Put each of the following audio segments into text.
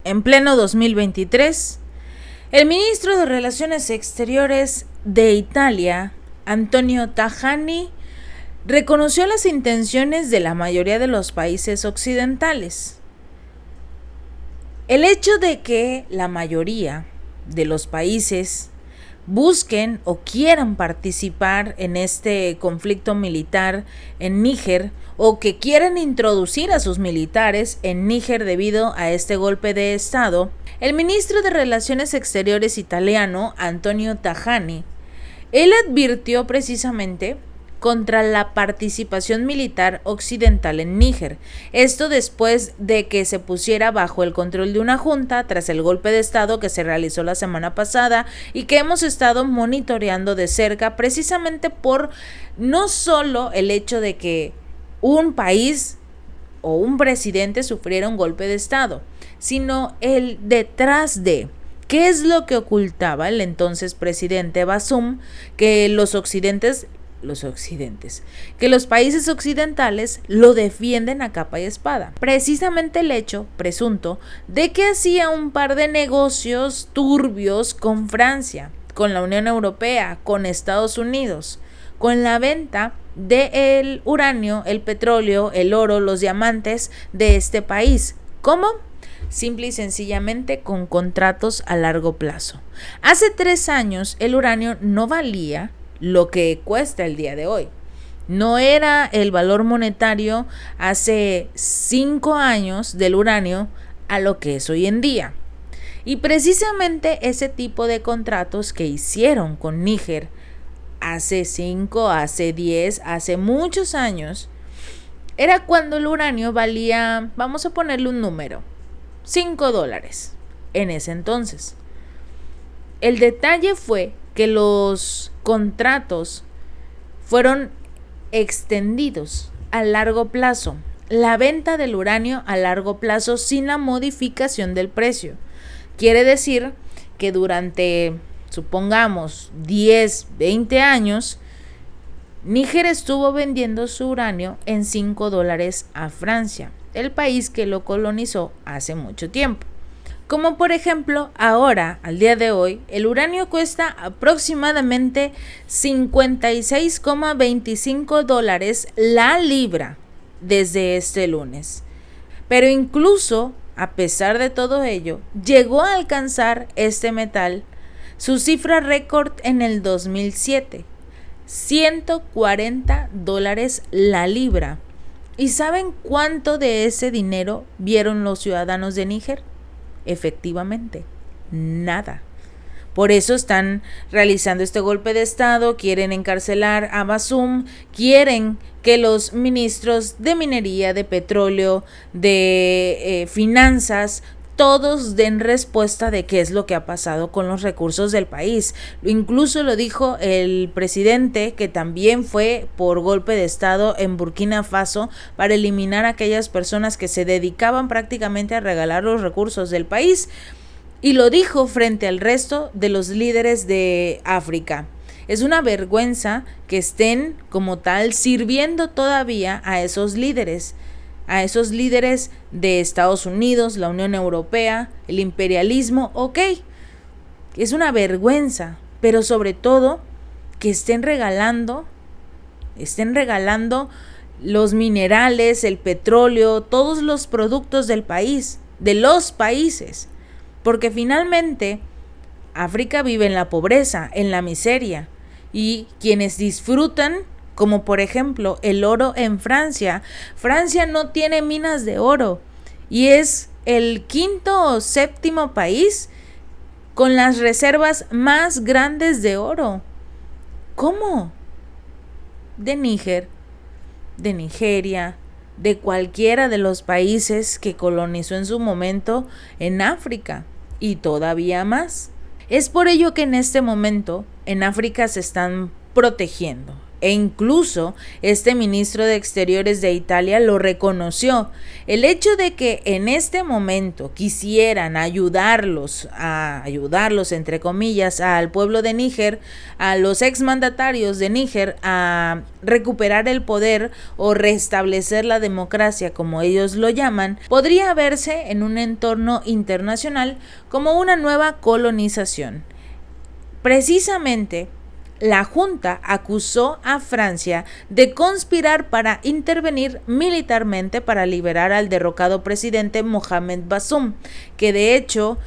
en pleno 2023, el ministro de Relaciones Exteriores de Italia, Antonio Tajani, reconoció las intenciones de la mayoría de los países occidentales. El hecho de que la mayoría de los países busquen o quieran participar en este conflicto militar en Níger o que quieran introducir a sus militares en Níger debido a este golpe de estado, el ministro de Relaciones Exteriores italiano, Antonio Tajani, él advirtió precisamente contra la participación militar occidental en Níger. Esto después de que se pusiera bajo el control de una junta tras el golpe de estado que se realizó la semana pasada y que hemos estado monitoreando de cerca precisamente por no solo el hecho de que un país o un presidente sufriera un golpe de estado, sino el detrás de qué es lo que ocultaba el entonces presidente Bazoum, que que los países occidentales lo defienden a capa y espada. Precisamente el hecho presunto de que hacía un par de negocios turbios con Francia, con la Unión Europea, con Estados Unidos, con la venta del uranio, el petróleo, el oro, los diamantes de este país. ¿Cómo? Simple y sencillamente con contratos a largo plazo. Hace 3 años el uranio no valía lo que cuesta el día de hoy. No era el valor monetario hace 5 años del uranio a lo que es hoy en día. Y precisamente ese tipo de contratos que hicieron con Níger hace 5, hace 10, hace muchos años, era cuando el uranio valía, vamos a ponerle un número, $5 en ese entonces. El detalle fue que los contratos fueron extendidos a largo plazo, la venta del uranio a largo plazo sin la modificación del precio. Quiere decir que durante, supongamos, 10, 20 años, Níger estuvo vendiendo su uranio en $5 a Francia, el país que lo colonizó hace mucho tiempo. Como por ejemplo, ahora, al día de hoy, el uranio cuesta aproximadamente $56,25 la libra desde este lunes. Pero incluso, a pesar de todo ello, llegó a alcanzar este metal su cifra récord en el 2007, $140 la libra. ¿Y saben cuánto de ese dinero vieron los ciudadanos de Níger? Efectivamente, nada. Por eso están realizando este golpe de estado, quieren encarcelar a Bazoum, quieren que los ministros de minería, de petróleo, de finanzas, todos den respuesta de qué es lo que ha pasado con los recursos del país. Incluso lo dijo el presidente, que también fue por golpe de estado en Burkina Faso para eliminar a aquellas personas que se dedicaban prácticamente a regalar los recursos del país. Y lo dijo frente al resto de los líderes de África. Es una vergüenza que estén como tal sirviendo todavía a esos líderes de Estados Unidos, la Unión Europea, el imperialismo. Ok, es una vergüenza, pero sobre todo que estén regalando los minerales, el petróleo, todos los productos del país, de los países, porque finalmente África vive en la pobreza, en la miseria, y quienes disfrutan, como por ejemplo el oro en Francia. Francia no tiene minas de oro y es el 5º o 7º país con las reservas más grandes de oro. ¿Cómo? De Níger, de Nigeria, de cualquiera de los países que colonizó en su momento en África y todavía más. Es por ello que en este momento en África se están protegiendo. E incluso este ministro de Exteriores de Italia lo reconoció. El hecho de que en este momento quisieran ayudarlos entre comillas, al pueblo de Níger, a los exmandatarios de Níger, a recuperar el poder o restablecer la democracia, como ellos lo llaman, podría verse en un entorno internacional como una nueva colonización. Precisamente, la Junta acusó a Francia de conspirar para intervenir militarmente para liberar al derrocado presidente Mohamed Bazoum, que de hecho,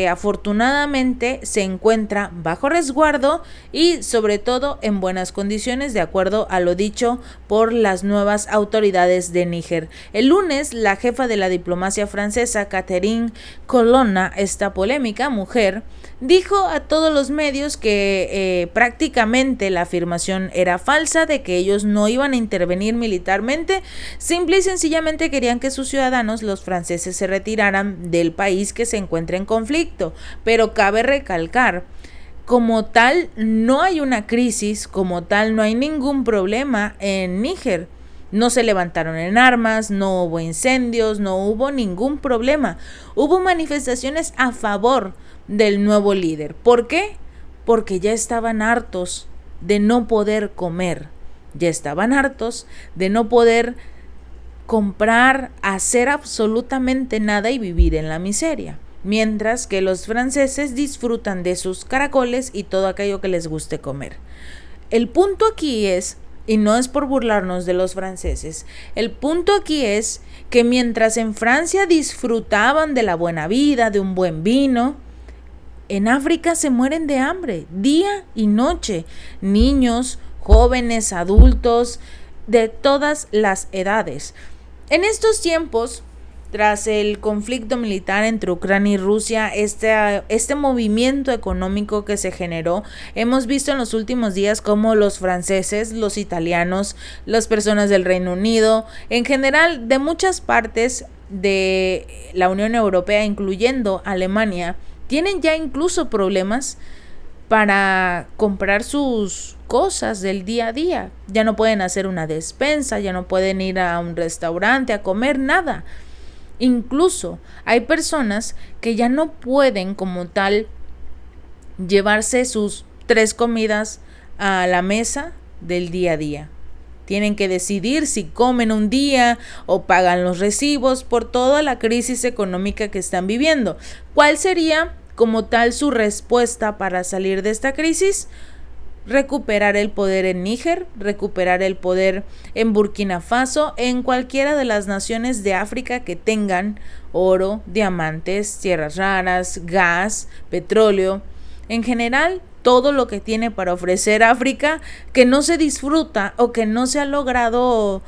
afortunadamente se encuentra bajo resguardo y sobre todo en buenas condiciones, de acuerdo a lo dicho por las nuevas autoridades de Níger. El lunes, la jefa de la diplomacia francesa, Catherine Colonna, esta polémica mujer, dijo a todos los medios que prácticamente la afirmación era falsa, de que ellos no iban a intervenir militarmente, simple y sencillamente querían que sus ciudadanos, los franceses, se retiraran del país que se encuentra en conflicto. Pero cabe recalcar, como tal no hay una crisis, como tal no hay ningún problema en Níger. No se levantaron en armas, no hubo incendios, no hubo ningún problema. Hubo manifestaciones a favor del nuevo líder. ¿Por qué? Porque ya estaban hartos de no poder comer, ya estaban hartos de no poder comprar, hacer absolutamente nada y vivir en la miseria. Mientras que los franceses disfrutan de sus caracoles y todo aquello que les guste comer. El punto aquí es, y no es por burlarnos de los franceses, el punto aquí es que mientras en Francia disfrutaban de la buena vida, de un buen vino, en África se mueren de hambre, día y noche, niños, jóvenes, adultos, de todas las edades. En estos tiempos, tras el conflicto militar entre Ucrania y Rusia, este movimiento económico que se generó, hemos visto en los últimos días cómo los franceses, los italianos, las personas del Reino Unido, en general de muchas partes de la Unión Europea, incluyendo Alemania, tienen ya incluso problemas para comprar sus cosas del día a día. Ya no pueden hacer una despensa, ya no pueden ir a un restaurante a comer nada. Incluso hay personas que ya no pueden como tal llevarse sus 3 comidas a la mesa del día a día. Tienen que decidir si comen un día o pagan los recibos por toda la crisis económica que están viviendo. ¿Cuál sería como tal su respuesta para salir de esta crisis? Recuperar el poder en Níger, recuperar el poder en Burkina Faso, en cualquiera de las naciones de África que tengan oro, diamantes, tierras raras, gas, petróleo, en general todo lo que tiene para ofrecer África, que no se disfruta o que no se ha logrado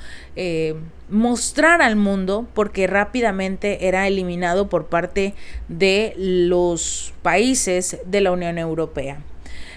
mostrar al mundo porque rápidamente era eliminado por parte de los países de la Unión Europea.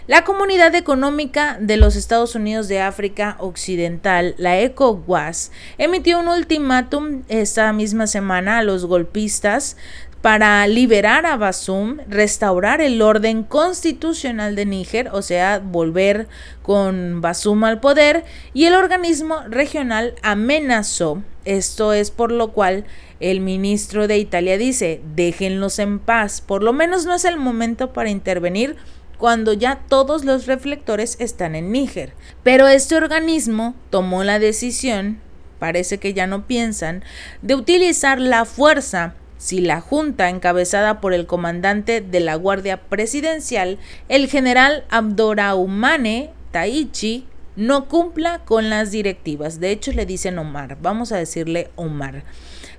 La Comunidad Económica de los Estados Unidos de África Occidental, la ECOWAS, emitió un ultimátum esta misma semana a los golpistas para liberar a Bazoum, restaurar el orden constitucional de Níger, o sea, volver con Bazoum al poder, y el organismo regional amenazó. Esto es por lo cual el ministro de Italia dice, déjenlos en paz, por lo menos no es el momento para intervenir cuando ya todos los reflectores están en Níger. Pero este organismo tomó la decisión, parece que ya no piensan, de utilizar la fuerza si la junta encabezada por el comandante de la Guardia Presidencial, el general Abdourahmane Taichi, no cumpla con las directivas. De hecho le dicen Omar, vamos a decirle Omar.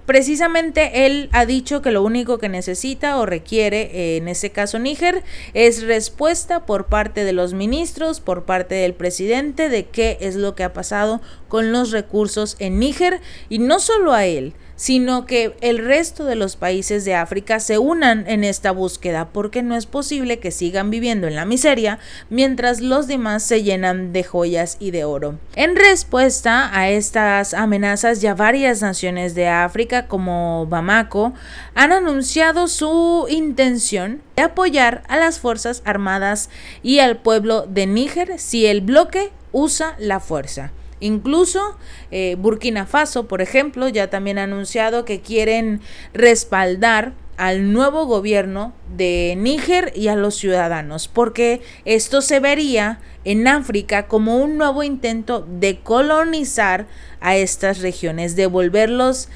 Precisamente él ha dicho que lo único que necesita o requiere, en ese caso Níger, es respuesta por parte de los ministros, por parte del presidente, de qué es lo que ha pasado con los recursos en Níger, y no solo a él, sino que el resto de los países de África se unan en esta búsqueda, porque no es posible que sigan viviendo en la miseria mientras los demás se llenan de joyas y de oro. En respuesta a estas amenazas, ya varias naciones de África, como Bamako, han anunciado su intención de apoyar a las Fuerzas Armadas y al pueblo de Níger si el bloque usa la fuerza. Incluso Burkina Faso, por ejemplo, ya también ha anunciado que quieren respaldar al nuevo gobierno de Níger y a los ciudadanos, porque esto se vería en África como un nuevo intento de colonizar a estas regiones, de volverlos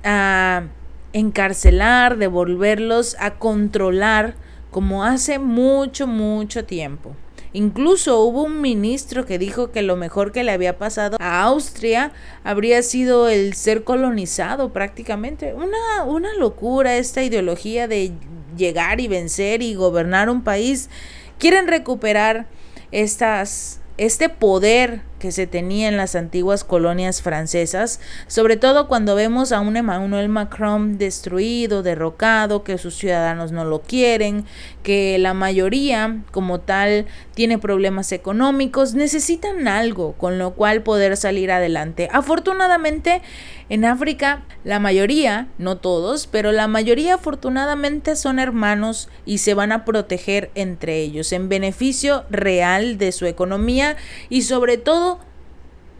a encarcelar, de volverlos a controlar como hace mucho, mucho tiempo. Incluso hubo un ministro que dijo que lo mejor que le había pasado a Austria habría sido el ser colonizado prácticamente. Una locura esta ideología de llegar y vencer y gobernar un país. Quieren recuperar este poder que se tenía en las antiguas colonias francesas, sobre todo cuando vemos a un Emmanuel Macron destruido, derrocado, que sus ciudadanos no lo quieren, que la mayoría como tal tiene problemas económicos, necesitan algo con lo cual poder salir adelante. Afortunadamente en África la mayoría, no todos, pero la mayoría afortunadamente son hermanos y se van a proteger entre ellos en beneficio real de su economía y sobre todo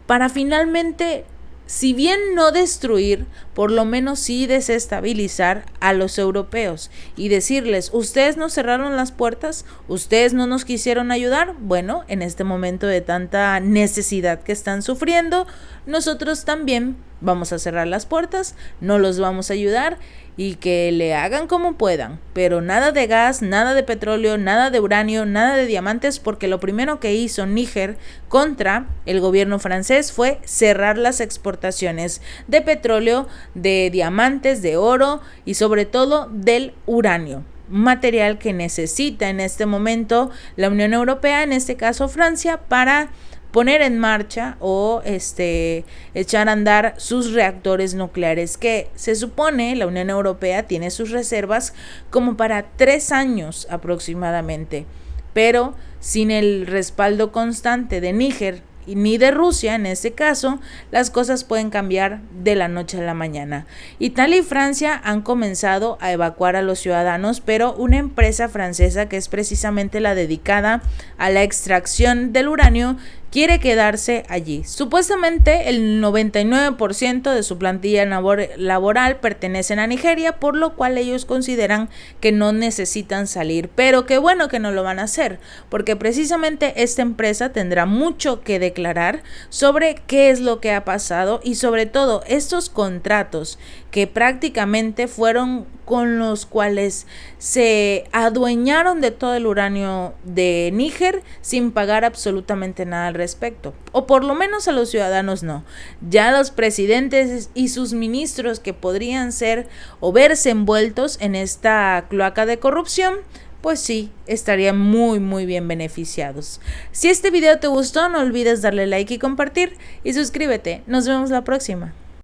para finalmente, si bien no destruir, por lo menos sí desestabilizar a los europeos y decirles, ustedes nos cerraron las puertas, ustedes no nos quisieron ayudar, bueno, en este momento de tanta necesidad que están sufriendo, nosotros también vamos a cerrar las puertas, no los vamos a ayudar y que le hagan como puedan, pero nada de gas, nada de petróleo, nada de uranio, nada de diamantes, porque lo primero que hizo Níger contra el gobierno francés fue cerrar las exportaciones de petróleo, de diamantes, de oro y sobre todo del uranio, material que necesita en este momento la Unión Europea, en este caso Francia, para poner en marcha o echar a andar sus reactores nucleares, que se supone la Unión Europea tiene sus reservas como para 3 años aproximadamente, pero sin el respaldo constante de Níger ni de Rusia, en este caso, las cosas pueden cambiar de la noche a la mañana. Italia y Francia han comenzado a evacuar a los ciudadanos, pero una empresa francesa que es precisamente la dedicada a la extracción del uranio quiere quedarse allí. Supuestamente el 99% de su plantilla laboral pertenecen a Nigeria, por lo cual ellos consideran que no necesitan salir, pero qué bueno que no lo van a hacer, porque precisamente esta empresa tendrá mucho que declarar sobre qué es lo que ha pasado y sobre todo estos contratos que prácticamente fueron con los cuales se adueñaron de todo el uranio de Níger sin pagar absolutamente nada al respecto, o por lo menos a los ciudadanos no. Ya los presidentes y sus ministros que podrían ser o verse envueltos en esta cloaca de corrupción, pues sí, estarían muy bien beneficiados. Si este video te gustó, no olvides darle like y compartir y suscríbete. Nos vemos la próxima.